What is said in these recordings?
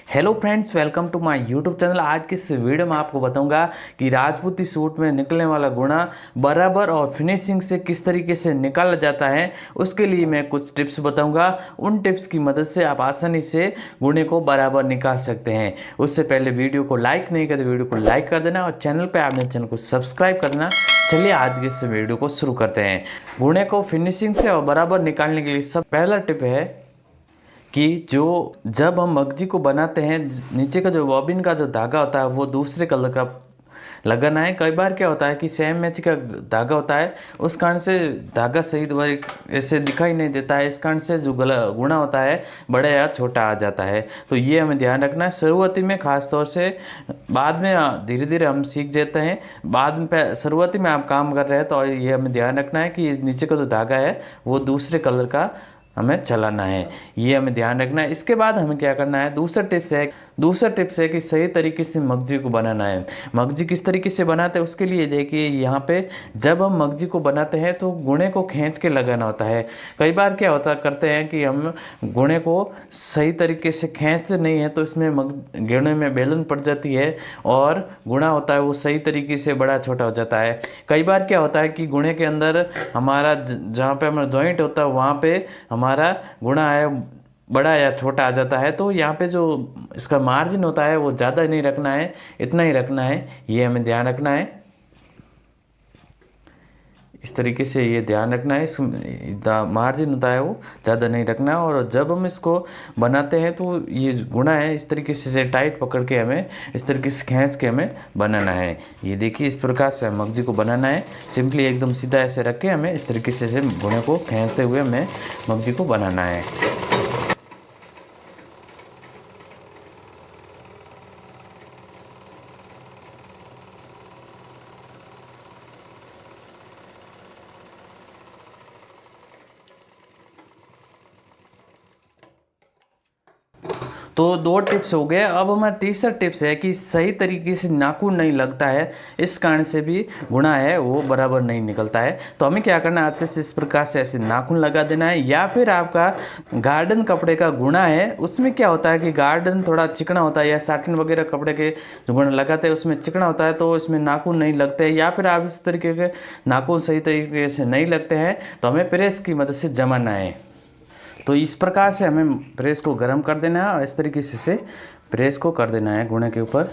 Hello friends, welcome to my YouTube channel. आज की इस वीडियो में आपको बताऊंगा कि राजपूती सूट में निकलने वाला गुणा बराबर और फिनिशिंग से किस तरीके से निकाला जाता है। उसके लिए मैं कुछ टिप्स बताऊंगा। उन टिप्स की मदद से आप आसानी से गुणे को बराबर निकाल सकते हैं। उससे पहले वीडियो को लाइक नहीं करते, वीडियो को लाइक कर देना और चैनल पर आपने चैनल को सब्सक्राइब कर देना। चलिए आज की इस वीडियो को शुरू करते हैं। गुणे को फिनिशिंग से और बराबर निकालने के लिए सब पहला टिप है कि जब हम मगजी को बनाते हैं, नीचे का जो बॉबिन का जो धागा होता है वो दूसरे कलर का लगाना है। कई बार क्या होता है कि सेम मैच का धागा होता है, उस कारण से धागा सही ऐसे दिखाई नहीं देता है। इस कारण से जो गुणा होता है बड़ा या छोटा आ जाता है। तो ये हमें ध्यान रखना है शुरुआती में, खास तौर से। बाद में धीरे धीरे हम सीख जाते हैं। बाद में शुरुआती में आप काम कर रहे हैं तो ये हमें ध्यान रखना है कि नीचे का जो धागा है वो दूसरे कलर का हमें चलाना है, ये हमें ध्यान रखना है। इसके बाद हमें क्या करना है, दूसरा टिप्स है कि सही तरीके से मगजी को बनाना है। मगजी किस तरीके से बनाते हैं उसके लिए देखिए, यहाँ पे जब हम मगजी को बनाते हैं तो गुणे को खींच के लगाना होता है। कई बार क्या होता करते हैं कि हम गुणे को सही तरीके से खींचते नहीं है तो इसमें गुणे में बेलन पड़ जाती है और गुणा होता है वो सही तरीके से बड़ा छोटा हो जाता है। कई बार क्या होता है कि गुणे के अंदर हमारा जहाँ पे हमारा जॉइंट होता है वहाँ पे हमारा गुणा है बड़ा या छोटा आ जाता है। तो यहाँ पे जो इसका मार्जिन होता है वो ज़्यादा नहीं रखना है, इतना ही रखना है, ये हमें ध्यान रखना है। इस तरीके से ये ध्यान रखना है, इस मार्जिन होता है वो ज़्यादा नहीं रखना है। और जब हम इसको बनाते हैं तो ये गुणा है इस तरीके से टाइट पकड़ के हमें इस तरीके से खींच के हमें बनाना है। ये देखिए इस प्रकार से मगजी को बनाना है। सिंपली एकदम सीधा ऐसे रख के हमें इस तरीके से गुणे को खींचते हुए हमें मगजी को बनाना है। तो दो टिप्स हो गए। अब हमारा तीसरा टिप्स है कि सही तरीके से नाखून नहीं लगता है, इस कारण से भी गुणा है वो बराबर नहीं निकलता है। तो हमें क्या करना है, अच्छे से इस प्रकार से ऐसे नाखून लगा देना है। या फिर आपका गार्डन कपड़े का गुणा है, उसमें क्या होता है कि गार्डन थोड़ा चिकना होता है, या साटिन वगैरह कपड़े के जो गुणा लगाते हैं उसमें चिकना होता है तो इसमें नाखून नहीं लगते हैं। या फिर आप इस तरीके के नाखून सही तरीके से नहीं लगते हैं तो हमें प्रेस की मदद से जमाना है। तो इस प्रकार से हमें प्रेस को गर्म कर देना है और इस तरीके से प्रेस को कर देना है गुणे के ऊपर।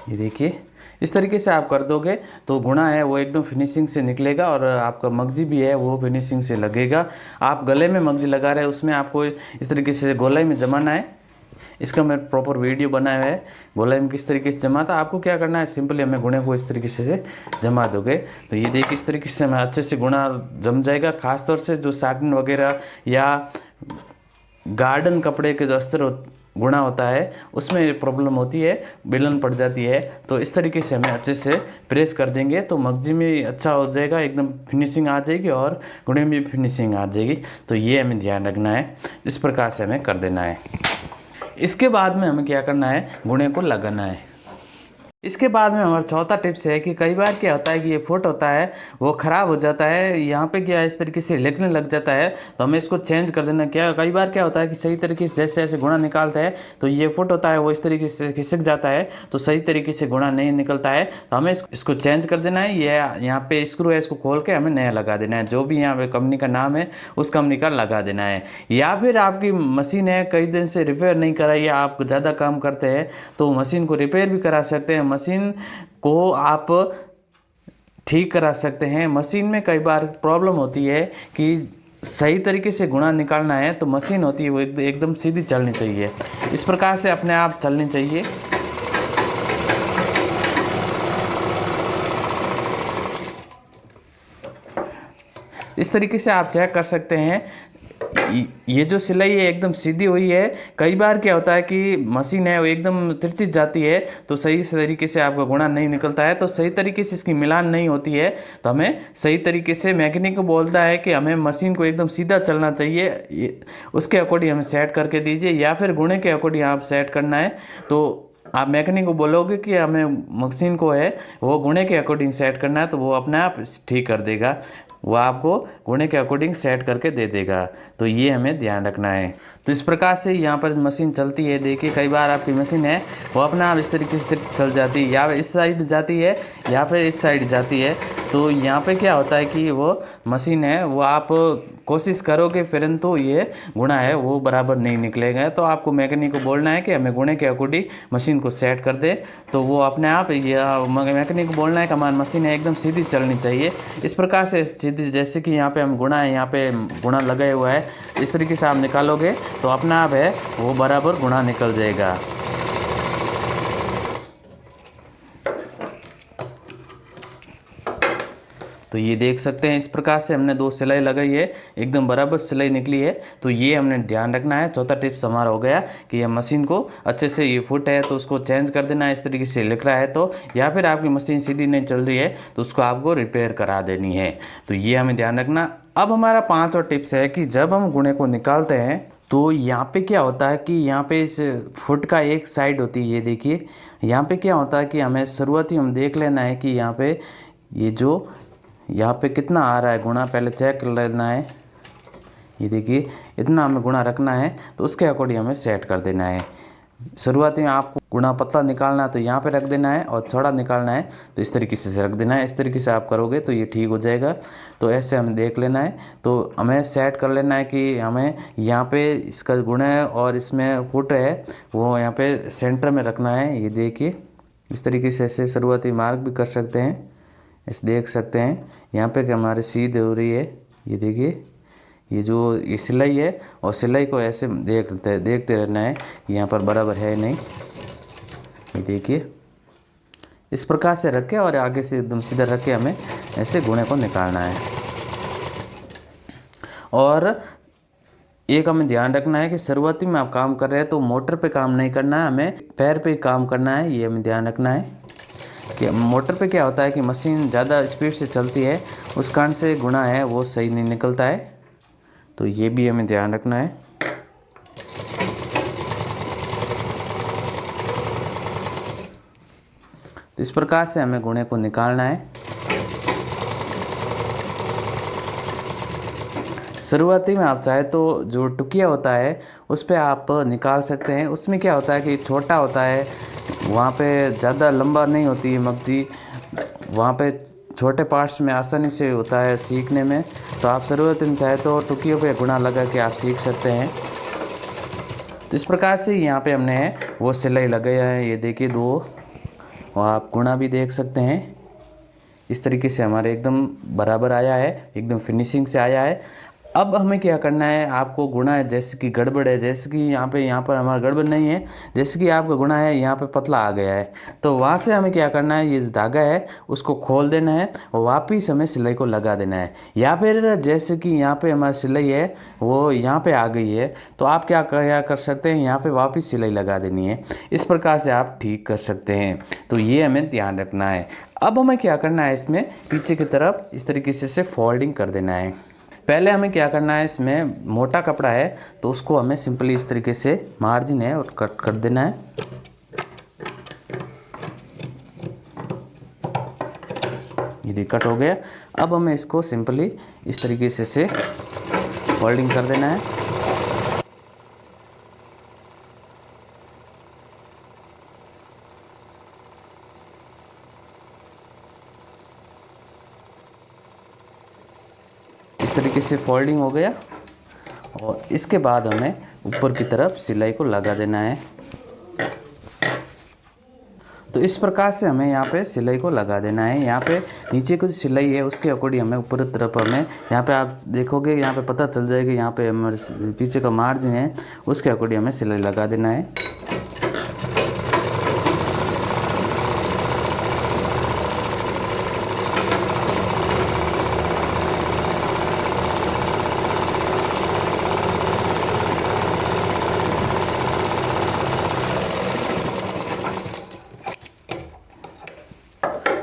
ये देखिए इस तरीके से आप कर दोगे तो गुणा है वो एकदम फिनिशिंग से निकलेगा और आपका मगजी भी है वो फिनिशिंग से लगेगा। आप गले में मगजी लगा रहे हैं उसमें आपको इस तरीके से गोलाई में जमाना है। इसका मैं प्रॉपर वीडियो बनाया है गोलाई में किस तरीके से जमाता। आपको क्या करना है, सिंपली हमें गुणे को इस तरीके से जमा दोगे तो ये देखिए इस तरीके से हमें अच्छे से गुणा जम जाएगा। खास तौर से जो साटिन वगैरह या गार्डन कपड़े के जो अस्तर गुणा होता है उसमें प्रॉब्लम होती है, बेलन पड़ जाती है। तो इस तरीके से हमें अच्छे से प्रेस कर देंगे तो मगजी में अच्छा हो जाएगा, एकदम फिनिशिंग आ जाएगी और गुणे में भी फिनिशिंग आ जाएगी। तो ये हमें ध्यान रखना है, इस प्रकार से हमें कर देना है। इसके बाद में हमें क्या करना है, गुणे को लगाना है। इसके बाद में हमारा चौथा टिप्स है कि कई बार क्या होता है कि ये फुट होता है वो ख़राब हो जाता है, यहाँ पे क्या इस तरीके से लिखने लग जाता है तो हमें इसको चेंज कर देना। क्या कई बार क्या होता है कि सही तरीके से जैसे जैसे गुणा निकालते हैं तो ये फुट होता है वो इस तरीके से खिसक जाता है तो सही तरीके से गुणा नहीं निकलता है। तो हमें इसको चेंज कर देना है। ये यहाँ पे स्क्रू है, इसको खोल के हमें नया लगा देना है। जो भी यहाँ पे कंपनी का नाम है उस कंपनी का लगा देना है। या फिर आपकी मशीन है कई दिन से रिपेयर नहीं कराई है, आप ज़्यादा काम करते हैं तो मशीन को रिपेयर भी करा सकते हैं। मशीन को आप ठीक करा सकते हैं। मशीन में कई बार प्रॉब्लम होती है कि सही तरीके से गुणा निकालना है तो मशीन होती है वो एकदम सीधी चलनी चाहिए, इस प्रकार से अपने आप चलनी चाहिए। इस तरीके से आप चेक कर सकते हैं ये जो सिलाई है एकदम सीधी हुई है। कई बार क्या होता है कि मशीन है वो एकदम तिरछी जाती है तो सही तरीके से आपका गुणा नहीं निकलता है, तो सही तरीके से इसकी मिलान नहीं होती है। तो हमें सही तरीके से मैकेनिक को बोलता है कि हमें मशीन को एकदम सीधा चलना चाहिए, उसके अकॉर्डिंग हमें सेट करके दीजिए। या फिर गुणे के अकॉर्डिंग आप सेट करना है तो आप मैकेनिक को बोलोगे कि हमें मशीन को है वो गुणे के अकॉर्डिंग सेट करना है तो वो अपने आप ठीक कर देगा, वो आपको गुणे के अकॉर्डिंग सेट करके दे देगा। तो ये हमें ध्यान रखना है। तो तो इस प्रकार से यहाँ पर मशीन चलती है। देखिए कई बार आपकी मशीन है वो अपने आप इस तरीके से चल जाती है, या इस साइड जाती है या फिर इस साइड जाती है। तो यहाँ पे क्या होता है कि वो मशीन है वो आप कोशिश करोगे परंतु ये गुणा है वो बराबर नहीं निकलेगा। तो आपको मैकेनिक को बोलना है कि हमें गुणे के अकॉर्डिंग मशीन को सेट कर दे, तो वो अपने आप, या मैकेनिक को बोलना है कि हमारी मशीन है एकदम सीधी चलनी चाहिए। इस प्रकार से सीधी, जैसे कि यहाँ पे हम गुणा है, यहाँ पे गुणा लगाया हुआ है, इस तरीके से आप निकालोगे तो अपना आप है वो बराबर गुणा निकल जाएगा। तो ये देख सकते हैं इस प्रकार से हमने 2 सिलाई लगाई है, एकदम बराबर सिलाई निकली है। तो ये हमने ध्यान रखना है। चौथा टिप्स हमारा हो गया कि ये मशीन को अच्छे से, ये फुट है तो उसको चेंज कर देना है, इस तरीके से लिख रहा है तो, या फिर आपकी मशीन सीधी नहीं चल रही है तो उसको आपको रिपेयर करा देनी है। तो ये हमें ध्यान रखना। अब हमारा 5वां टिप्स है कि जब हम गुणे को निकालते हैं तो यहाँ पे क्या होता है कि यहाँ पे इस फुट का एक साइड होती है, ये देखिए यहाँ पे क्या होता है कि हमें शुरुआती हम देख लेना है कि यहाँ पे ये जो यहाँ पे कितना आ रहा है गुणा, पहले चेक कर लेना है। ये देखिए इतना हमें गुणा रखना है, तो उसके अकॉर्डिंग हमें सेट कर देना है। शुरुआती में आपको गुणा पतला निकालना है तो यहाँ पे रख देना है, और चौड़ा निकालना है तो इस तरीके से रख देना है। इस तरीके से आप करोगे तो ये ठीक हो जाएगा। तो ऐसे हमें देख लेना है, तो हमें सेट कर लेना है कि हमें यहाँ पे इसका गुणा और इसमें फुट है वो यहाँ पे सेंटर में रखना है। ये देखिए इस तरीके से ऐसे शुरुआती मार्क भी कर सकते हैं। इस देख सकते हैं यहाँ पे कि हमारी सीध हो रही है। ये देखिए ये जो ये सिलाई है, और सिलाई को ऐसे देखते रहना है, यहाँ पर बराबर है नहीं। ये देखिए इस प्रकार से रख के और आगे से एकदम सीधा रख के हमें ऐसे गुणे को निकालना है। और एक हमें ध्यान रखना है कि शुरुआती में आप काम कर रहे हैं तो मोटर पे काम नहीं करना है, हमें पैर पे काम करना है। ये हमें ध्यान रखना है कि मोटर पे क्या होता है कि मशीन ज़्यादा स्पीड से चलती है, उस कारण से गुणा है वो सही नहीं निकलता है। तो ये भी हमें ध्यान रखना है। तो इस प्रकार से हमें गुणे को निकालना है। शुरुआती में आप चाहे तो जो टुकिया होता है उस पर आप निकाल सकते हैं। उसमें क्या होता है कि छोटा होता है, वहाँ पे ज़्यादा लंबा नहीं होती है मगजी, वहाँ पे छोटे पार्ट्स में आसानी से होता है सीखने में। तो आप शुरुआत में चाहे तो टुकियों पे गुणा लगा के आप सीख सकते हैं। तो इस प्रकार से यहाँ पे हमने वो सिलाई लगाया है। ये देखिए 2, और आप गुणा भी देख सकते हैं। इस तरीके से हमारे एकदम बराबर आया है, एकदम फिनिशिंग से आया है। अब हमें क्या करना है, आपको गुणा है जैसे कि गड़बड़ है, जैसे कि यहाँ पर हमारा गड़बड़ नहीं है, जैसे कि आपका गुणा है यहाँ पे पतला आ गया है, तो वहाँ से हमें क्या करना है, ये जो धागा है उसको खोल देना है और वापिस हमें सिलाई को लगा देना है। या फिर जैसे कि यहाँ पे हमारी सिलाई है वो यहाँ पे आ गई है, तो आप क्या कर सकते हैं, यहाँ पे वापिस सिलाई लगा देनी है। इस प्रकार से आप ठीक कर सकते हैं। तो ये हमें ध्यान रखना है। अब हमें क्या करना है, इसमें पीछे की तरफ इस तरीके से फोल्डिंग कर देना है। पहले हमें क्या करना है, इसमें मोटा कपड़ा है तो उसको हमें सिंपली इस तरीके से मार्जिन है और कट कर देना है। ये कट हो गया। अब हमें इसको सिंपली इस तरीके से फोल्डिंग कर देना है। इस तरीके से फोल्डिंग हो गया, और इसके बाद हमें ऊपर की तरफ सिलाई को लगा देना है। तो इस प्रकार से हमें यहाँ पे सिलाई को लगा देना है। यहाँ पे नीचे की सिलाई है उसके अकॉर्डिंग हमें ऊपर की तरफ हमें, यहाँ पे आप देखोगे यहाँ पे पता चल जाएगा, यहाँ पे हमारे पीछे का मार्जिन है उसके अकॉर्डिंग हमें सिलाई लगा देना है।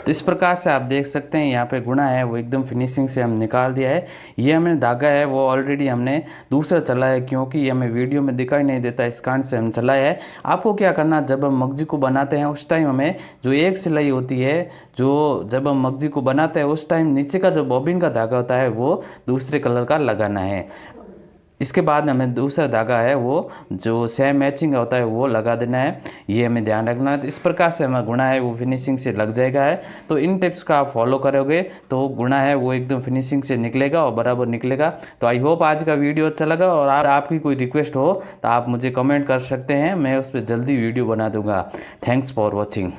तो इस प्रकार से आप देख सकते हैं यहाँ पे गुणा है वो एकदम फिनिशिंग से हम निकाल दिया है। ये हमें धागा है वो ऑलरेडी हमने दूसरा चला है, क्योंकि ये हमें वीडियो में दिखाई नहीं देता, इस कारण से हम चलाया है। आपको क्या करना, जब हम मगजी को बनाते हैं उस टाइम हमें जो एक सिलाई होती है, जो जब हम मगजी को बनाते हैं उस टाइम नीचे का जो बॉबिन का धागा होता है वो दूसरे कलर का लगाना है। इसके बाद हमें दूसरा धागा है वो जो सेम मैचिंग होता है वो लगा देना है, ये हमें ध्यान रखना है। तो इस प्रकार से हमें गुणा है वो फिनिशिंग से लग जाएगा है। तो इन टिप्स का आप फॉलो करोगे तो गुणा है वो एकदम फिनिशिंग से निकलेगा और बराबर निकलेगा। तो आई होप आज का वीडियो अच्छा लगा, और आपकी कोई रिक्वेस्ट हो तो आप मुझे कमेंट कर सकते हैं, मैं उस पर जल्दी वीडियो बना दूंगा। Thanks for watching.